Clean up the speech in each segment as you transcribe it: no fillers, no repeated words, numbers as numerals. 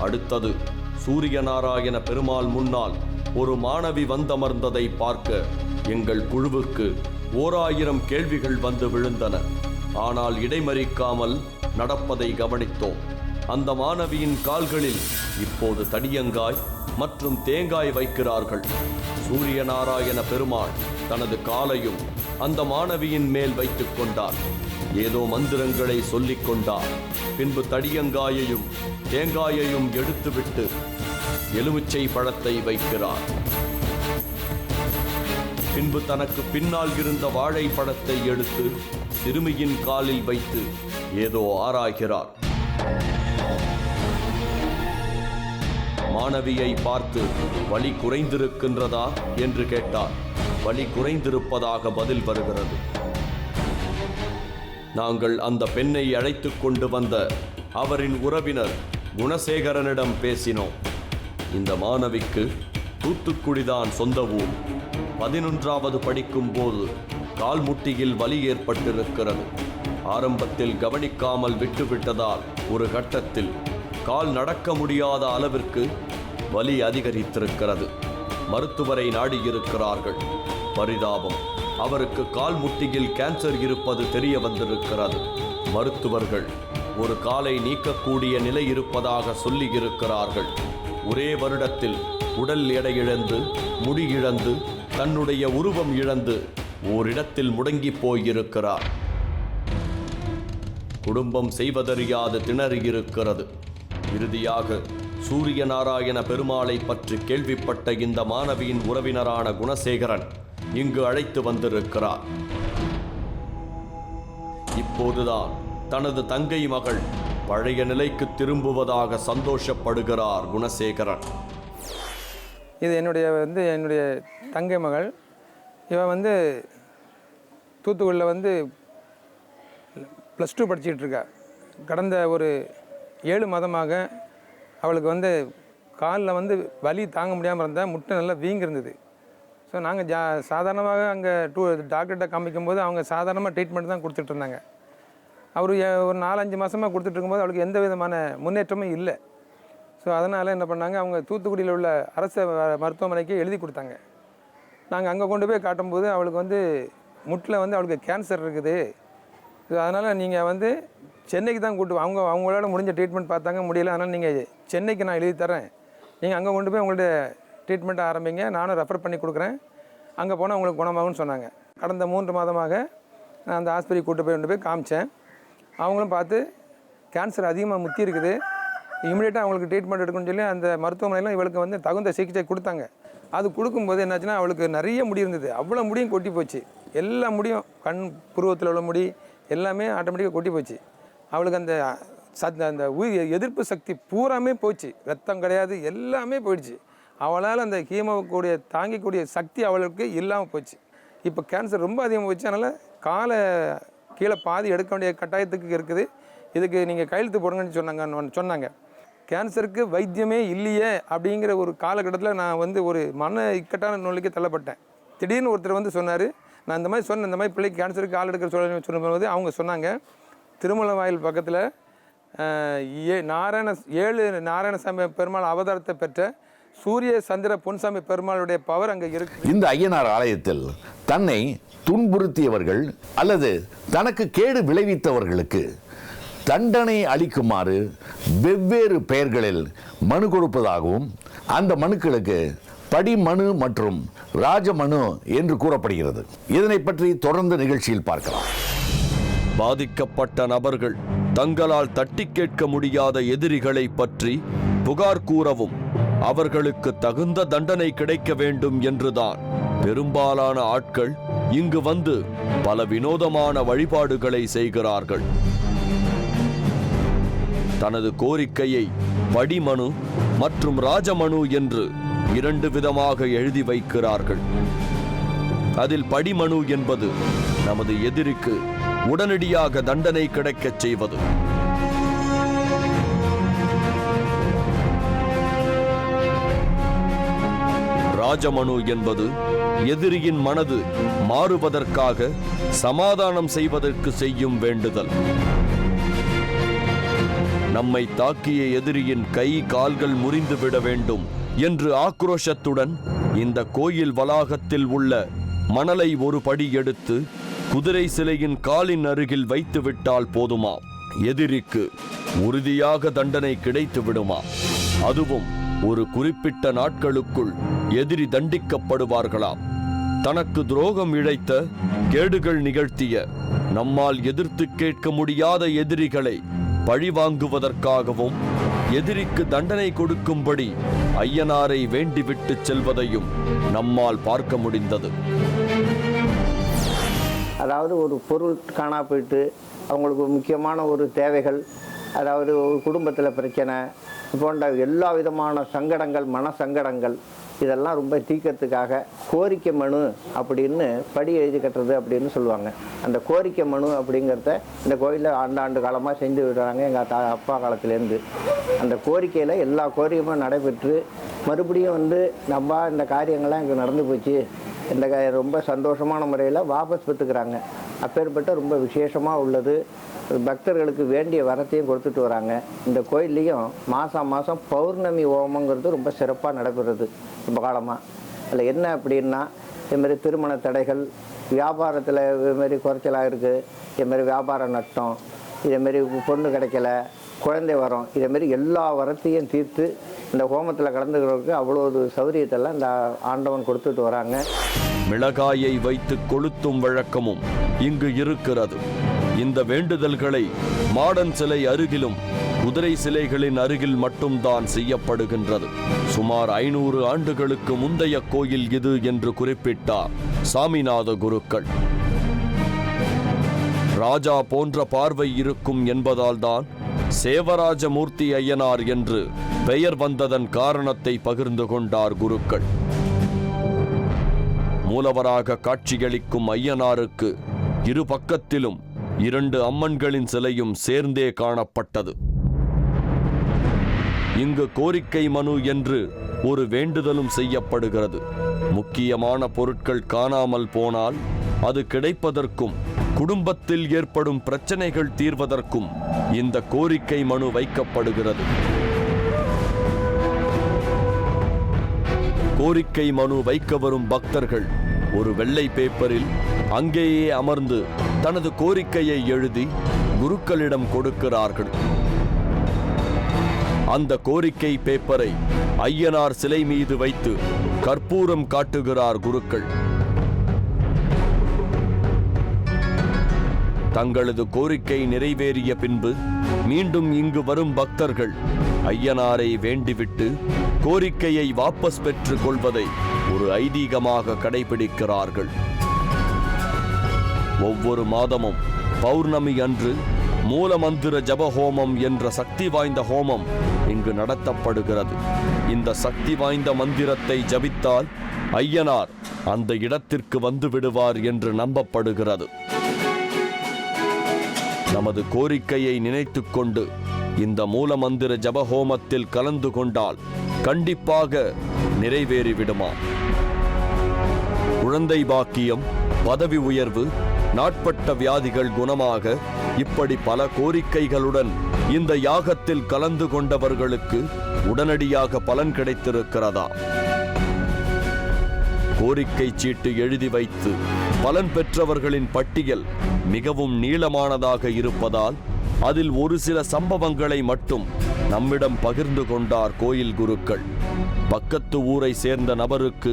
அடுத்தது சூரியநாராயண பெருமாள் முன்னால் ஒரு மாணவி வந்தமர்ந்ததை பார்க்க எங்கள் குழுவுக்கு 1000 கேள்விகள் வந்து விழுந்தன. ஆனால் இடைமறிக்காமல் நடப்பதை கவனித்தோம். அந்த மாணவியின் கால்களில் இப்போது தடியங்காய் மற்றும் தேங்காய் வைக்கிறார்கள். சூரியநாராயண பெருமாள் தனது காலையும் அந்த மாணவியின் மேல் வைத்துக் கொண்டார். ஏதோ மந்திரங்களை சொல்லிக் கொண்டார். பின்பு தடியங்காயையும் தேங்காயையும் எடுத்துவிட்டு எலுமிச்சை பழத்தை வைக்கிறார். பின்பு தனக்கு பின்னால் இருந்த வாழைப்பழத்தை எடுத்து சிறுமியின் காலில் வைத்து ஏதோ ஆராய்கிறார். மாணவியை பார்த்து வலி குறைந்திருக்கின்றதா என்று கேட்டார். வலி குறைந்திருப்பதாக பதில் வருகிறது. நாங்கள் அந்த பெண்ணை அழைத்துக் கொண்டு வந்த அவரின் உறவினர் குணசேகரனிடம் பேசினோம். இந்த மாணவிக்கு தூத்துக்குடிதான் சொந்த ஊர். 11வது படிக்கும் போது கால் முட்டியில் வலி ஏற்பட்டிருக்கிறது. ஆரம்பத்தில் கவனிக்காமல் விட்டுவிட்டதால் ஒரு கட்டத்தில் கால் நடக்க முடியாத அளவிற்கு வலி அதிகரித்திருக்கிறது. மருத்துவரை நாடியிருக்கிறார்கள். பரிதாபம், அவருக்கு கால் முட்டியில் கேன்சர் இருப்பது தெரிய வந்திருக்கிறது. மருத்துவர்கள் ஒரு காலை நீக்கக்கூடிய நிலை இருப்பதாக சொல்லி இருக்கிறார்கள். ஒரே வருடத்தில் உடல் எடை இழந்து, முடி இழந்து, தன்னுடைய உருவம் இழந்து ஓரிடத்தில் முடங்கி போயிருக்கிறார். குடும்பம் செய்வதறியாது திணறியிருக்கிறது. இறுதியாக சூரியநாராயண பெருமாளை பற்றி கேள்விப்பட்ட இந்த மாணவியின் உறவினரான குணசேகரன் இங்கு அழைத்து வந்திருக்கிறார். இப்போதுதான் தனது தங்கை மகள் பழைய நிலைக்கு திரும்புவதாக சந்தோஷப்படுகிறார் குணசேகரன். இது என்னுடைய தங்கை மகள். இவன் தூத்துக்குடியில் +2 படிச்சுக்கிட்டு இருக்கா. கடந்த ஒரு 7 மாதமாக அவளுக்கு காலில் வலி தாங்க முடியாமல் இருந்தால் முட்டை நல்லா வீங்கிருந்தது. ஸோ நாங்கள் சாதாரணமாக அங்கே டாக்டர்கிட்ட காமிக்கும்போது அவங்க சாதாரணமாக ட்ரீட்மெண்ட் தான் கொடுத்துட்டு இருந்தாங்க. அவர் ஒரு 4-5 மாதமாக கொடுத்துட்டு இருக்கும்போது அவளுக்கு எந்த விதமான முன்னேற்றமும் இல்லை. ஸோ அதனால் என்ன பண்ணாங்க, அவங்க தூத்துக்குடியில் உள்ள அரசு மருத்துவமனைக்கு எழுதி கொடுத்தாங்க. நாங்கள் அங்கே கொண்டு போய் காட்டும்போது அவளுக்கு முட்டில் அவளுக்கு கேன்சர் இருக்குது. ஸோ அதனால் நீங்கள் சென்னைக்கு தான் அவங்களால முடிஞ்ச ட்ரீட்மெண்ட் பார்த்தாங்க, முடியல. அதனால் நீங்கள் சென்னைக்கு நான் எழுதி தரேன், நீங்கள் அங்கே கொண்டு போய் உங்கள்ட்ட ட்ரீட்மெண்ட்டை ஆரம்பிங்க, நானும் ரெஃபர் பண்ணி கொடுக்குறேன், அங்கே போனால் உங்களுக்கு குணமாகும்னு சொன்னாங்க. கடந்த 3 மாதமாக நான் அந்த ஆஸ்பத்திரிக்கு கொண்டு போய் காமிச்சேன். அவங்களும் பார்த்து கேன்சர் அதிகமாக முத்தி இருக்குது, இமீடியட்டாக அவங்களுக்கு ட்ரீட்மெண்ட் எடுக்கணும்னு சொல்லி அந்த மருத்துவமனையில் இவளுக்கு தகுந்த சிகிச்சை கொடுத்தாங்க. அது கொடுக்கும்போது என்னாச்சுன்னா அவளுக்கு நிறைய முடி இருந்தது. அவ்வளோ முடியும் கொட்டி போச்சு. எல்லா முடியும், கண் புருவத்தில் உள்ள முடி எல்லாமே ஆட்டோமேட்டிக்காக கொட்டி போச்சு. அவளுக்கு அந்த எதிர்ப்பு சக்தி பூராமே போச்சு. ரத்தம் கிடையாது, எல்லாமே போயிடுச்சு. அவளால் அந்த ஹீமோக்கூடிய தாங்கிக்கூடிய சக்தி அவளுக்கு இல்லாமல் போச்சு. இப்போ கேன்சர் ரொம்ப அதிகமாக போச்சு. அதனால் காலை கீழே பாதி எடுக்க வேண்டிய கட்டாயத்துக்கு இருக்குது. இதுக்கு நீங்கள் கையெழுத்து போடுங்கன்னு சொன்னாங்க. கேன்சருக்கு வைத்தியமே இல்லையே அப்படிங்கிற ஒரு காலகட்டத்தில் நான் ஒரு மன இக்கட்டான நோய்க்கு தள்ளப்பட்டேன். திடீர்னு ஒருத்தர் சொன்னார், நான் இந்த மாதிரி சொன்னேன், இந்த மாதிரி பிள்ளைக்கு கேன்சருக்கு ஆள் எடுக்கிற சொல்லும்போது அவங்க சொன்னாங்க, திருமலை வாயில் பக்கத்தில் 7 நாராயணசாமி பெருமாள் அவதாரத்தை பெற்ற சூரிய சந்திர பொன்சாமி பெருமாளுடைய பவர் அங்கே இருக்கு. இந்த ஐயனார் ஆலயத்தில் தன்னை துன்புறுத்தியவர்கள் அல்லது தனக்கு கேடு விளைவித்தவர்களுக்கு தண்டனை அளிக்குமாறு வெவ்வேறு பெயர்களில் மனு கொடுப்பதாகவும் அந்த மனுக்களுக்கு படிமனு மற்றும் ராஜமனு என்று கூறப்படுகிறது. இதனை பற்றி தொடர்ந்து நிகழ்ச்சியில் பார்க்கலாம். பாதிக்கப்பட்ட நபர்கள் தங்களால் தட்டி கேட்க முடியாத எதிரிகளை பற்றி புகார் கூறவும் அவர்களுக்கு தகுந்த தண்டனை கிடைக்க வேண்டும் என்றுதான் பெரும்பாலான ஆட்கள் இங்கு பல வினோதமான வழிபாடுகளை செய்கிறார்கள். தனது கோரிக்கையை படிமனு மற்றும் ராஜமனு என்று 2 விதமாக எழுதி வைக்கிறார்கள். அதில் படிமனு என்பது நமது எதிரிக்கு உடனடியாக தண்டனை கிடைக்கச் செய்வது. ராஜமனு என்பது எதிரியின் மனது மாறுவதற்காக சமாதானம் செய்வதற்கு செய்யும் வேண்டுதல். நம்மை தாக்கிய எதிரியின் கை கால்கள் முறிந்துவிட வேண்டும் என்று ஆக்ரோஷத்துடன் இந்த கோயில் வளாகத்தில் உள்ள மணலை ஒரு படி எடுத்து குதிரை சிலையின் காலின் அருகில் வைத்து விட்டால் போதுமா? எதிரிக்கு உறுதியாக தண்டனை கிடைத்து விடுமா? அதுவும் ஒரு குறிப்பிட்ட நாட்களுக்குள் எதிரி தண்டிக்கப்படுவார்களாம். தனக்கு துரோகம் இழைத்த, கேடுகள் நிகழ்த்திய, நம்மால் எதிர்த்து கேட்க முடியாத எதிரிகளை பழிவாங்குவதற்காகவும் எதிரிக்கு தண்டனை கொடுக்கும்படி ஐயனாரை வேண்டிவிட்டு செல்வதையும் நம்மால் பார்க்க முடிந்தது. அதாவது ஒரு பொருள் காணா போயிட்டு அவங்களுக்கு முக்கியமான ஒரு தேவைகள், அதாவது ஒரு குடும்பத்தில் பிரச்சனை போன்ற எல்லா விதமான சங்கடங்கள், மன சங்கடங்கள், இதெல்லாம் ரொம்ப தீர்க்கறதுக்காக கோரிக்கை மனு அப்படின்னு படி எழுதி கட்டுறது அப்படின்னு சொல்லுவாங்க. அந்த கோரிக்கை மனு அப்படிங்கிறத இந்த கோயிலில் ஆண்டாண்டு காலமாக செஞ்சு விடுறாங்க எங்கள் அப்பா காலத்துலேருந்து. அந்த கோரிக்கையில் எல்லா கோரிக்கையுமே நடைபெற்று மறுபடியும் நம்ம இந்த காரியங்கள்லாம் எனக்கு நடந்து போச்சு, இந்த ரொம்ப சந்தோஷமான முறையில் வாபஸ் பெற்றுக்கிறாங்க. அப்பேற்பட்ட ரொம்ப விசேஷமாக உள்ளது. பக்தர்களுக்கு வேண்டிய வரத்தையும் கொடுத்துட்டு வராங்க. இந்த கோயில்லையும் மாதம் மாதம் பௌர்ணமி ஹோமங்கிறது ரொம்ப சிறப்பாக நடைபெறுறது ரொம்ப காலமாக. அதில் என்ன அப்படின்னா, இதுமாரி திருமண தடைகள், வியாபாரத்தில் இதுமாரி குறைச்சலாக இருக்குது, இதுமாரி வியாபார நஷ்டம், இதேமாரி பொண்ணு கிடைக்கல, குழந்தை வரம், இதேமாரி எல்லா வரத்தையும் தீர்த்து இந்த ஹோமத்தில் கலந்துக்கிறவருக்கு அவ்வளோ ஒரு சௌரியத்தெல்லாம் இந்த ஆண்டவன் கொடுத்துட்டு வராங்க. மிளகாயை வைத்து கொளுத்தும் வழக்கமும் இங்கு இருக்கிறது. இந்த வேண்டுதல்களை மாடன் சிலை அருகிலும் குதிரை சிலைகளின் அருகில் மட்டும்தான் செய்யப்படுகின்றது. சுமார் 500 ஆண்டுகளுக்கு முந்தைய கோயில் இது என்று குறிப்பிட்டார் சாமிநாத குருக்கள். ராஜா போன்ற பார்வை இருக்கும் என்பதால் தான் சேவராஜமூர்த்தி ஐயனார் என்று பெயர் வந்ததன் காரணத்தை பகிர்ந்து கொண்டார் குருக்கள். மூலவராக காட்சியளிக்கும் ஐயனாருக்கு இரு பக்கத்திலும் 2 அம்மன்களின் சிலையும் சேர்ந்தே காணப்பட்டது. இங்கு கோரிக்கை மனு என்று ஒரு வேண்டுதலும் செய்யப்படுகிறது. முக்கியமான பொருட்கள் காணாமல் போனால் அது கிடைப்பதற்கும் குடும்பத்தில் ஏற்படும் பிரச்சனைகள் தீர்வதற்கும் இந்த கோரிக்கை மனு வைக்கப்படுகிறது. கோரிக்கை மனு வைக்க வரும் பக்தர்கள் ஒரு வெள்ளை பேப்பரில் அங்கேயே அமர்ந்து தனது கோரிக்கையை எழுதி குருக்களிடம் கொடுக்கிறார்கள். அந்த கோரிக்கை பேப்பரை ஐயனார் சிலை மீது வைத்து கற்பூரம் காட்டுகிறார் குருக்கள். தங்களது கோரிக்கை நிறைவேறிய பின்பு மீண்டும் இங்கு வரும் பக்தர்கள் ஐயனாரை வேண்டிவிட்டு கோரிக்கையை வாபஸ் பெற்றுக் கொள்வதை ஒரு ஐதீகமாக கடைபிடிக்கிறார்கள். ஒவ்வொரு மாதமும் பௌர்ணமி அன்று மூலமந்திர ஜபஹோமம் என்ற சக்தி வாய்ந்த ஹோமம் இங்கு நடத்தப்படுகிறது. இந்த சக்தி வாய்ந்த மந்திரத்தை ஜபித்தால் ஐயனார் அந்த இடத்திற்கு வந்து விடுவார் என்று நம்பப்படுகிறது. நமது கோரிக்கையை நினைத்துக் கொண்டு இந்த மூலமந்திர ஜபஹோமத்தில் கலந்து கொண்டால் கண்டிப்பாக நிறைவேறிவிடுமா? குழந்தை பாக்கியம், பதவி உயர்வு, நாட்பட்ட வியாதிகள் குணமாக, இப்படி பல கோரிக்கைகளுடன் இந்த யாகத்தில் கலந்து கொண்டவர்களுக்கு உடனடியாக பலன் கிடைத்திருக்கிறதா? கோரிக்கை சீட்டு எழுதி வைத்து பலன் பெற்றவர்களின் பட்டியல் மிகவும் நீளமானதாக இருப்பதால் அதில் ஒரு சில சம்பவங்களை மட்டும் நம்மிடம் பகிர்ந்து கொண்டார் கோயில் குருக்கள். பக்கத்து ஊரை சேர்ந்த நபருக்கு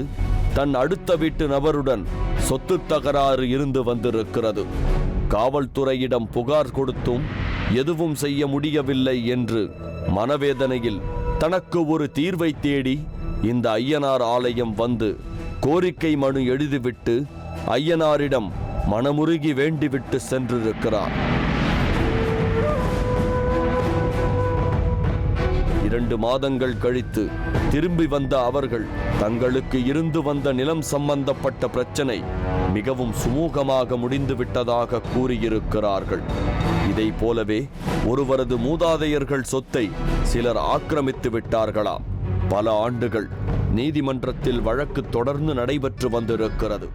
தன் அடுத்த வீட்டு நபருடன் சொத்து தகராறு இருந்து வந்திருக்கிறது. காவல்துறையிடம் புகார் கொடுத்தும் எதுவும் செய்ய முடியவில்லை என்று மனவேதனையில் தனக்கு ஒரு தீர்வை தேடி இந்த ஐயனார் ஆலயம் வந்து கோரிக்கை மனு எழுதிவிட்டு ஐயனாரிடம் மனமுருகி வேண்டிவிட்டு சென்றிருக்கிறார். 2 மாதங்கள் கழித்து திரும்பி வந்த அவர்கள் தங்களுக்கு இருந்து வந்த நிலம் சம்பந்தப்பட்ட பிரச்சனை மிகவும் சுமூகமாக முடிந்துவிட்டதாக கூறியிருக்கிறார்கள். இதை போலவே ஒருவரது மூதாதையர்கள் சொத்தை சிலர் ஆக்கிரமித்து விட்டார்களாம். பல ஆண்டுகள் நீதிமன்றத்தில் வழக்கு தொடர்ந்து நடைபெற்று வந்திருக்கிறது.